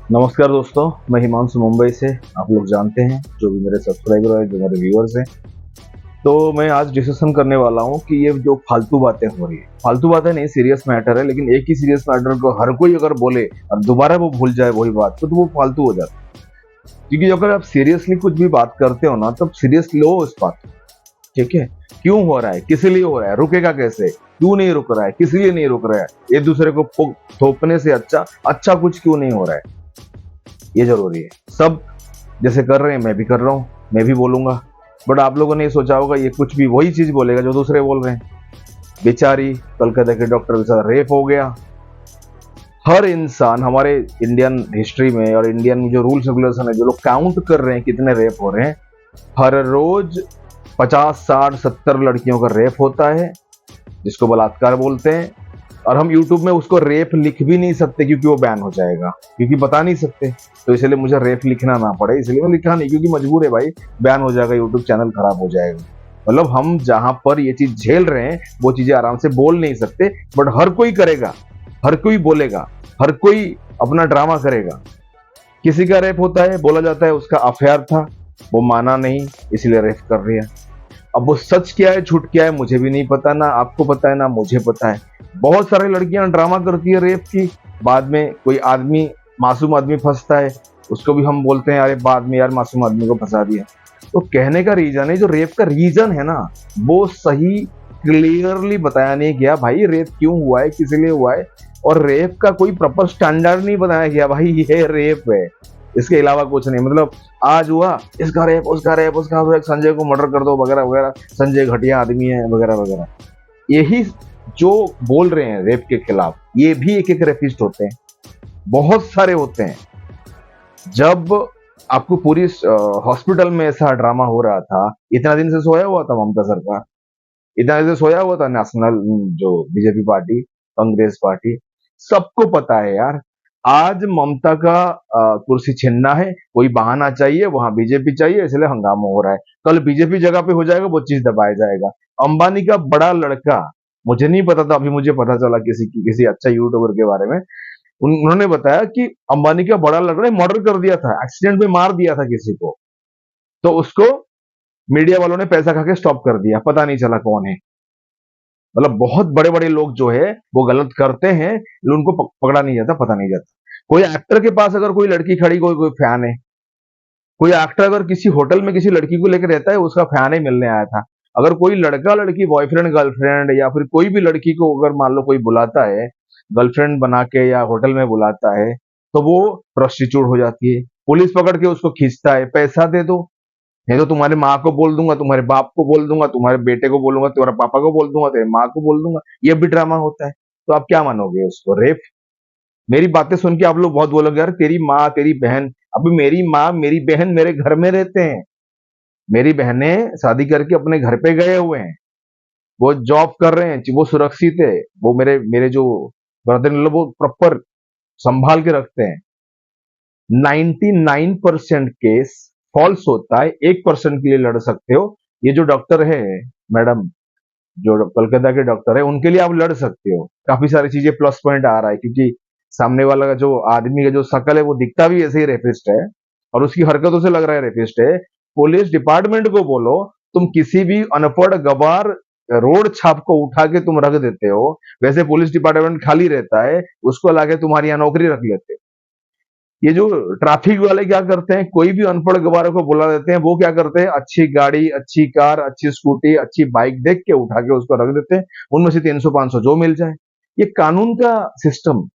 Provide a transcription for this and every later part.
नमस्कार दोस्तों, मैं हिमांशु मुंबई से। आप लोग जानते हैं, जो भी मेरे सब्सक्राइबर है, जो मेरे व्यूअर्स हैं, तो मैं आज डिस्कशन करने वाला हूँ कि ये जो फालतू बातें हो रही है, फालतू बातें नहीं, सीरियस मैटर है। लेकिन एक ही सीरियस मैटर को हर कोई अगर बोले और दोबारा वो भूल जाए वही बात, तो वो फालतू हो जाता है। क्योंकि अगर आप सीरियसली कुछ भी बात करते हो ना, तब सीरियस लो उस बात को। ठीक है, क्यों हो रहा है, किस लिए हो रहा है, रुकेगा कैसे, क्यों नहीं रुक रहा है, किस लिए नहीं रुक रहा है, एक दूसरे को थोपने से अच्छा अच्छा कुछ क्यों नहीं हो रहा है, ये जरूरी है। सब जैसे कर रहे हैं मैं भी कर रहा हूँ, मैं भी बोलूंगा। बट आप लोगों ने सोचा होगा ये कुछ भी वही चीज बोलेगा जो दूसरे बोल रहे हैं। बेचारी कलकत्ता के डॉक्टर के साथ रेप हो गया। हर इंसान हमारे इंडियन हिस्ट्री में और इंडियन में जो रूल्स रेगुलेशन है, जो लोग काउंट कर रहे हैं कितने रेप हो रहे हैं, हर रोज 50 60 70 लड़कियों का रेप होता है, जिसको बलात्कार बोलते हैं। और हम YouTube में उसको रेप लिख भी नहीं सकते क्योंकि वो बैन हो जाएगा, क्योंकि बता नहीं सकते। तो इसलिए मुझे रेप लिखना ना पड़े, इसलिए मैं लिखा नहीं, क्योंकि मजबूर है भाई, बैन हो जाएगा, YouTube चैनल खराब हो जाएगा। मतलब हम जहां पर ये चीज झेल रहे हैं वो चीजें आराम से बोल नहीं सकते, बट हर कोई करेगा, हर कोई बोलेगा, हर कोई अपना ड्रामा करेगा। किसी का रेप होता है, बोला जाता है उसका अफेयर था, वो माना नहीं, इसलिए रेप कर रही है। अब वो सच क्या है झूठ क्या है मुझे भी नहीं पता, ना आपको पता है ना मुझे पता है। बहुत सारी लड़कियां ड्रामा करती है रेप की, बाद में कोई आदमी, मासूम आदमी फंसता है, उसको भी हम बोलते हैं अरे बाद में यार मासूम आदमी को फंसा दिया। तो कहने का रीजन है, जो रेप का रीजन है ना, वो सही क्लियरली बताया नहीं गया भाई, रेप क्यों हुआ है, किस लिए हुआ है। और रेप का कोई प्रॉपर स्टैंडर्ड नहीं बताया गया भाई, ये रेप है, इसके अलावा कुछ नहीं। मतलब आज हुआ इसका रेप, उसका रेप, उसका रेप, संजय को मर्डर कर दो वगैरह वगैरह, संजय घटिया आदमी है वगैरह वगैरह। यही जो बोल रहे हैं रेप के खिलाफ, ये भी एक एक रेपिस्ट होते हैं, बहुत सारे होते हैं। जब आपको पूरी हॉस्पिटल में ऐसा ड्रामा हो रहा था, इतना दिन से सोया हुआ था ममता सरकार, इतना दिन से सोया हुआ था नेशनल जो बीजेपी पार्टी, कांग्रेस पार्टी, सबको पता है यार। आज ममता का कुर्सी छीनना है, कोई बहाना चाहिए, वहां बीजेपी चाहिए, इसलिए हंगामा हो रहा है। कल बीजेपी जगह पे हो जाएगा, वो चीज दबाया जाएगा। अंबानी का बड़ा लड़का, मुझे नहीं पता था, अभी मुझे पता चला किसी अच्छा यूट्यूबर के बारे में। उन्होंने बताया कि अंबानी का बड़ा लड़का ने मर्डर कर दिया था, एक्सीडेंट में मार दिया था किसी को, तो उसको मीडिया वालों ने पैसा खा के स्टॉप कर दिया, पता नहीं चला कौन है। मतलब बहुत बड़े बड़े लोग जो है वो गलत करते हैं, लेकिन उनको पकड़ा नहीं जाता, पता नहीं जाता। कोई एक्टर के पास अगर कोई लड़की खड़ी, कोई फैन है, कोई एक्टर अगर किसी होटल में किसी लड़की को लेकर रहता है, उसका फैन ही मिलने आया था। अगर कोई लड़का लड़की बॉयफ्रेंड गर्लफ्रेंड या फिर कोई भी लड़की को अगर मान लो कोई बुलाता है गर्लफ्रेंड बना के या होटल में बुलाता है, तो वो प्रोस्टिट्यूट हो जाती है। पुलिस पकड़ के उसको खींचता है, पैसा दे दो, नहीं तो तुम्हारी माँ को बोल दूंगा, तुम्हारे बाप को बोल दूंगा, तुम्हारे बेटे को बोलूंगा, तुम्हारे पापा को बोल दूंगा, तेरी माँ को बोल दूंगा। ये भी ड्रामा होता है। तो आप क्या मानोगे उसको, रेप? मेरी बातें सुन के आप लोग बहुत बोलोगे यार तेरी माँ तेरी बहन। अभी मेरी माँ मेरी बहन मेरे घर में रहते हैं, मेरी बहनें शादी करके अपने घर पे गए हुए हैं, वो जॉब कर रहे हैं, वो सुरक्षित है। वो मेरे मेरे जो ब्रदर इन लॉ, वो प्रॉपर संभाल के रखते हैं। 99% केस फॉल्स होता है, 1% के लिए लड़ सकते हो। ये जो डॉक्टर है मैडम, जो कोलकाता के डॉक्टर है, उनके लिए आप लड़ सकते हो। काफी सारी चीजें प्लस पॉइंट आ रहा है, क्योंकि सामने वाला का जो आदमी का जो शकल है वो दिखता भी ऐसे ही रेपिस्ट है, और उसकी हरकतों से लग रहा है रेपिस्ट है। पुलिस डिपार्टमेंट को बोलो, तुम किसी भी अनपढ़ गवार रोड छाप को उठा के तुम रख देते हो, वैसे पुलिस डिपार्टमेंट खाली रहता है, उसको लाके तुम्हारी यहाँ नौकरी रख लेते। ये जो ट्रैफिक वाले क्या करते हैं, कोई भी अनपढ़ गवारों को बुला देते हैं, वो क्या करते हैं, अच्छी गाड़ी, अच्छी कार, अच्छी स्कूटी, अच्छी बाइक देख के उठा के उसको रख देते हैं, उनमें से 300 500 जो मिल जाए। ये कानून का सिस्टम।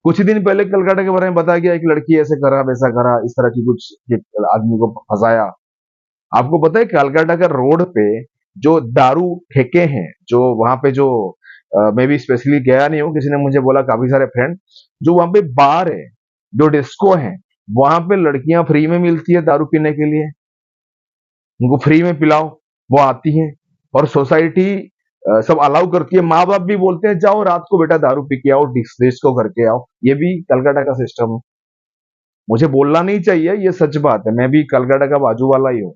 कुछ ही दिन पहले कलकत्ता के बारे में बताया गया, एक लड़की ऐसे करा वैसा करा, इस तरह की कुछ आदमी को फंसाया। आपको पता है कलकत्ता का रोड पे जो दारू ठेके हैं, जो वहां पे जो मैं भी स्पेशली गया नहीं हूँ, किसी ने मुझे बोला, काफी सारे फ्रेंड, जो वहां पे बार है, जो डिस्को है, वहां पे लड़कियां फ्री में मिलती है दारू पीने के लिए, उनको फ्री में पिलाओ, वो आती है। और सोसाइटी सब अलाउ करती है, माँ बाप भी बोलते हैं जाओ रात को बेटा दारू पी के आओ, डिस्को करके आओ। ये भी कलकत्ता का सिस्टम है। मुझे बोलना नहीं चाहिए, ये सच बात है, मैं भी कलकत्ता का बाजू वाला ही हूँ,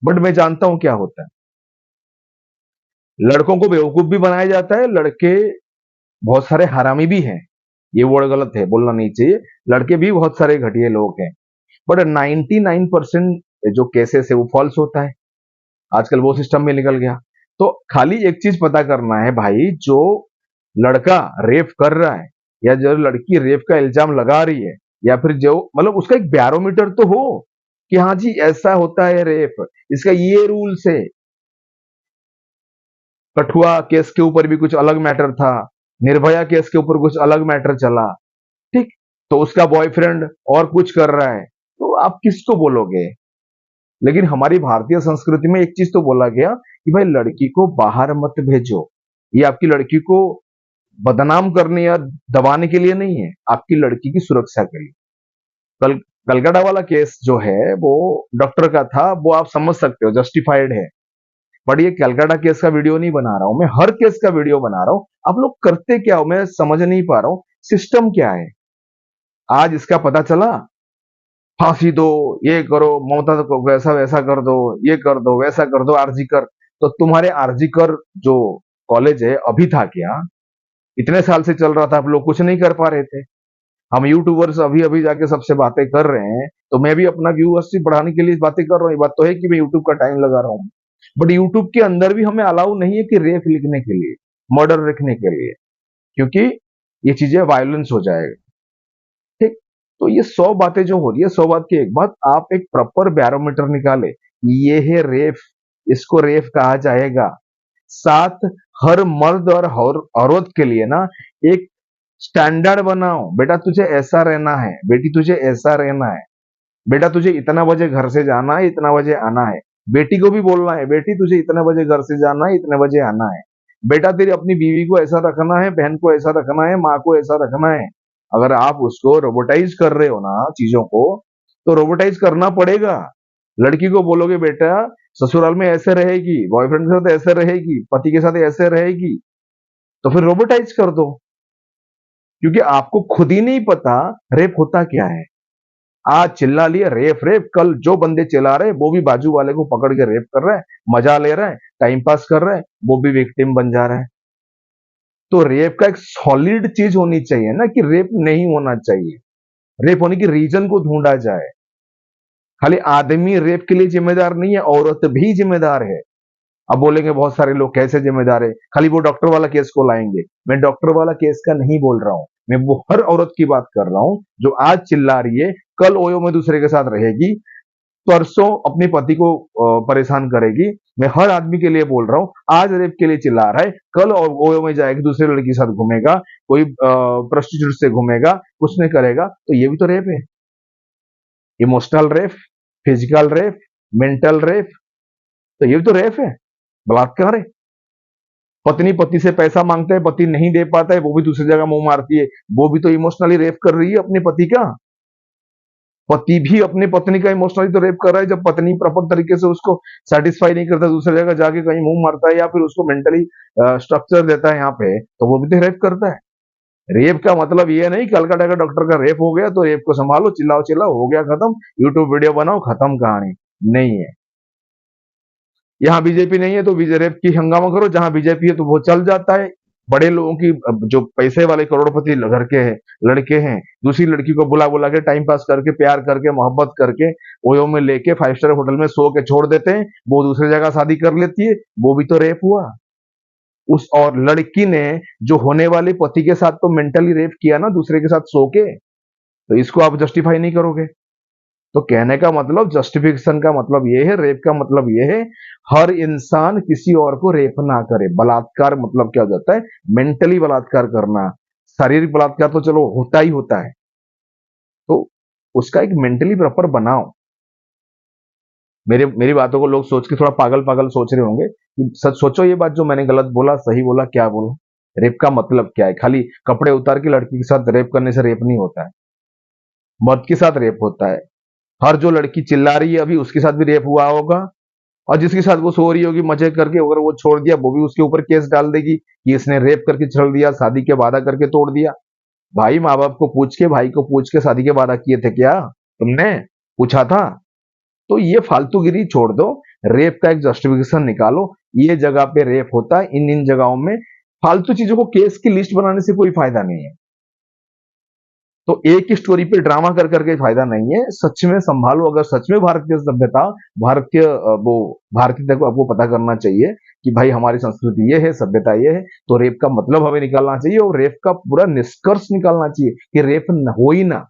बट मैं जानता हूँ क्या होता है। लड़कों को बेवकूफ भी बनाया जाता है, लड़के बहुत सारे हरामी भी हैं। ये वर्ड गलत है, बोलना नहीं चाहिए। लड़के भी बहुत सारे घटिया लोग हैं, बट 99% जो केसेस है वो फॉल्स होता है। आजकल वो सिस्टम में निकल गया। तो खाली एक चीज पता करना है भाई, जो लड़का रेप कर रहा है या जो लड़की रेप का इल्जाम लगा रही है, या फिर जो मतलब उसका एक बैरोमीटर तो हो कि हाँ जी ऐसा होता है रेप, इसका ये रूल्स है। कठुआ केस के ऊपर भी कुछ अलग मैटर था, निर्भया केस के ऊपर कुछ अलग मैटर चला, ठीक। तो उसका बॉयफ्रेंड और कुछ कर रहा है, तो आप किसको बोलोगे? लेकिन हमारी भारतीय संस्कृति में एक चीज तो बोला गया कि भाई लड़की को बाहर मत भेजो। ये आपकी लड़की को बदनाम करने या दबाने के लिए नहीं है, आपकी लड़की की सुरक्षा के लिए। कल कलकत्ता वाला केस जो है वो डॉक्टर का था, वो आप समझ सकते हो, जस्टिफाइड है। बट ये कलकत्ता केस का वीडियो नहीं बना रहा हूं मैं, हर केस का वीडियो बना रहा हूं। आप लोग करते क्या हो मैं समझ नहीं पा रहा हूं, सिस्टम क्या है। आज इसका पता चला, फांसी दो, ये करो, ममता को वैसा वैसा कर दो, ये कर दो, वैसा कर दो, आरजी कर। तो तुम्हारे आरजी कर जो कॉलेज है अभी था क्या? इतने साल से चल रहा था, आप लोग कुछ नहीं कर पा रहे थे। हम यूट्यूबर्स अभी अभी जाके सबसे बातें कर रहे हैं, तो मैं भी अपना व्यूअरशिप बढ़ाने के लिए बातें कर रहा हूँ। ये बात तो है कि मैं यूट्यूब का टाइम लगा रहा हूँ, बट यूट्यूब के अंदर भी हमें अलाउ नहीं है कि रेप लिखने के लिए, मर्डर लिखने के लिए, क्योंकि ये चीजें वायलेंस हो जाएगा, ठीक। तो ये 100 बातें जो हो रही है, 100 बात की एक बात, आप एक प्रॉपर बैरोमीटर निकाले, ये है रेप, इसको रेप कहा जाएगा। साथ हर मर्द और हर औरत के लिए ना एक स्टैंडर्ड बनाओ, बेटा तुझे ऐसा रहना है, बेटी तुझे ऐसा रहना है, बेटा तुझे इतना बजे घर से जाना है, इतना बजे आना है। बेटी को भी बोलना है, बेटी तुझे इतने बजे घर से जाना है, इतने बजे आना है। बेटा तेरी अपनी बीवी को ऐसा रखना है, बहन को ऐसा रखना है, माँ को ऐसा रखना है। अगर आप उसको रोबोटाइज कर रहे हो ना चीजों को, तो रोबोटाइज करना पड़ेगा। लड़की को बोलोगे बेटा ससुराल में ऐसे रहेगी, बॉयफ्रेंड के साथ ऐसे रहेगी, पति के साथ ऐसे रहेगी, तो फिर रोबोटाइज कर दो। क्योंकि आपको खुद ही नहीं पता रेप होता क्या है। आज चिल्ला लिए रेप रेप, कल जो बंदे चिल्ला रहे वो भी बाजू वाले को पकड़ के रेप कर रहा है, मजा ले रहा है, टाइम पास कर रहा है, वो भी विक्टिम बन जा रहा है। तो रेप का एक सॉलिड चीज होनी चाहिए ना कि रेप नहीं होना चाहिए, रेप होने की रीजन को ढूंढा जाए। खाली आदमी रेप के लिए जिम्मेदार नहीं है, औरत भी जिम्मेदार है। अब बोलेंगे बहुत सारे लोग कैसे जिम्मेदार है, खाली वो डॉक्टर वाला केस को लाएंगे। मैं डॉक्टर वाला केस का नहीं बोल रहा हूं, मैं वो हर औरत की बात कर रहा हूं जो आज चिल्ला रही है, कल ओयो में दूसरे के साथ रहेगी, परसों अपने पति को परेशान करेगी। मैं हर आदमी के लिए बोल रहा हूं, आज रेप के लिए चिल्ला रहा है, कल और ओयो में जाएगी, दूसरे लड़की के साथ घूमेगा, कोई प्रोस्टिट्यूट से घूमेगा, कुछ नहीं करेगा, तो ये भी तो रेप है। Emotional rape, physical rape, mental rape, तो ये भी तो रेप है, बलात्कार है। पत्नी पति से पैसा मांगता है, पति नहीं दे पाता है, वो भी दूसरी जगह मुंह मारती है, वो भी तो इमोशनली रेप कर रही है अपने पति का। पति भी अपनी पत्नी का इमोशनली तो रेप कर रहा है, जब पत्नी प्रॉपर तरीके से उसको सेटिस्फाई नहीं करता, दूसरी जगह जाके कहीं मुंह मारता है या फिर उसको मेंटली स्ट्रक्चर देता है यहाँ पे, तो वो भी तो रेप करता है। रेप का मतलब ये नहीं कलकत्ता का डॉक्टर का रेप हो गया तो रेप को संभालो, चिल्लाओ चिल्लाओ, हो गया खत्म, यूट्यूब वीडियो बनाओ, खत्म कहानी। नहीं है। यहाँ बीजेपी नहीं है तो रेप की हंगामा करो, जहां बीजेपी है तो वो चल जाता है। बड़े लोगों की जो पैसे वाले करोड़पति घर के हैं, लड़के हैं, दूसरी लड़की को बुला बुला के टाइम पास करके, प्यार करके, मोहब्बत करके ओयो में लेके 5 स्टार होटल में सो के छोड़ देते हैं, वो दूसरी जगह शादी कर लेती है, वो भी तो रेप हुआ। उस और लड़की ने जो होने वाले पति के साथ तो मेंटली रेप किया ना दूसरे के साथ सो के, तो इसको आप जस्टिफाई नहीं करोगे। तो कहने का मतलब, जस्टिफिकेशन का मतलब ये है, रेप का मतलब ये है, हर इंसान किसी और को रेप ना करे। बलात्कार मतलब क्या हो जाता है? मेंटली बलात्कार करना। शारीरिक बलात्कार तो चलो होता ही होता है, तो उसका एक मेंटली प्रॉपर बनाओ। मेरी बातों को लोग सोच के थोड़ा पागल पागल सोच रहे होंगे कि सच सोचो, ये बात जो मैंने गलत बोला, सही बोला, क्या बोला? रेप का मतलब क्या है? खाली कपड़े उतार के लड़की के साथ रेप करने से रेप नहीं होता है, मर्द के साथ रेप होता है। हर जो लड़की चिल्ला रही है अभी, उसके साथ भी रेप हुआ होगा, और जिसके साथ वो सो रही होगी मजे करके, अगर वो छोड़ दिया, वो भी उसके ऊपर केस डाल देगी कि इसने रेप करके छेड़ दिया, शादी के वादा करके तोड़ दिया। भाई माँ बाप को पूछ के, भाई को पूछ के शादी के वादा किए थे क्या तुमने? पूछा था? तो ये फालतूगिरी छोड़ दो, रेप का एक जस्टिफिकेशन निकालो, ये जगह पे रेप होता है, इन इन जगहों में। फालतू चीजों को केस की लिस्ट बनाने से कोई फायदा नहीं है। तो एक ही स्टोरी पे ड्रामा कर करके फायदा नहीं है। सच में संभालो, अगर सच में भारतीय सभ्यता, भारतीय वो भारतीयता को आपको पता करना चाहिए कि भाई हमारी संस्कृति ये है, सभ्यता ये है, तो रेप का मतलब हमें निकालना चाहिए और रेप का पूरा निष्कर्ष निकालना चाहिए कि रेप हो ही ना।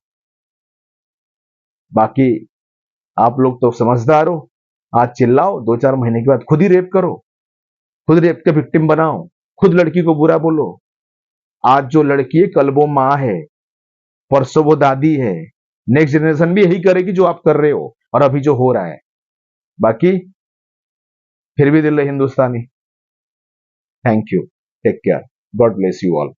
बाकी आप लोग तो समझदार हो, आज चिल्लाओ, 2-4 महीने के बाद खुद ही रेप करो, खुद रेप के विक्टिम बनाओ, खुद लड़की को बुरा बोलो। आज जो लड़की है कल वो माँ है, परसों वो दादी है, नेक्स्ट जनरेशन भी यही करेगी जो आप कर रहे हो और अभी जो हो रहा है। बाकी फिर भी दिल है Hindustani. Thank you, take care, God bless you all.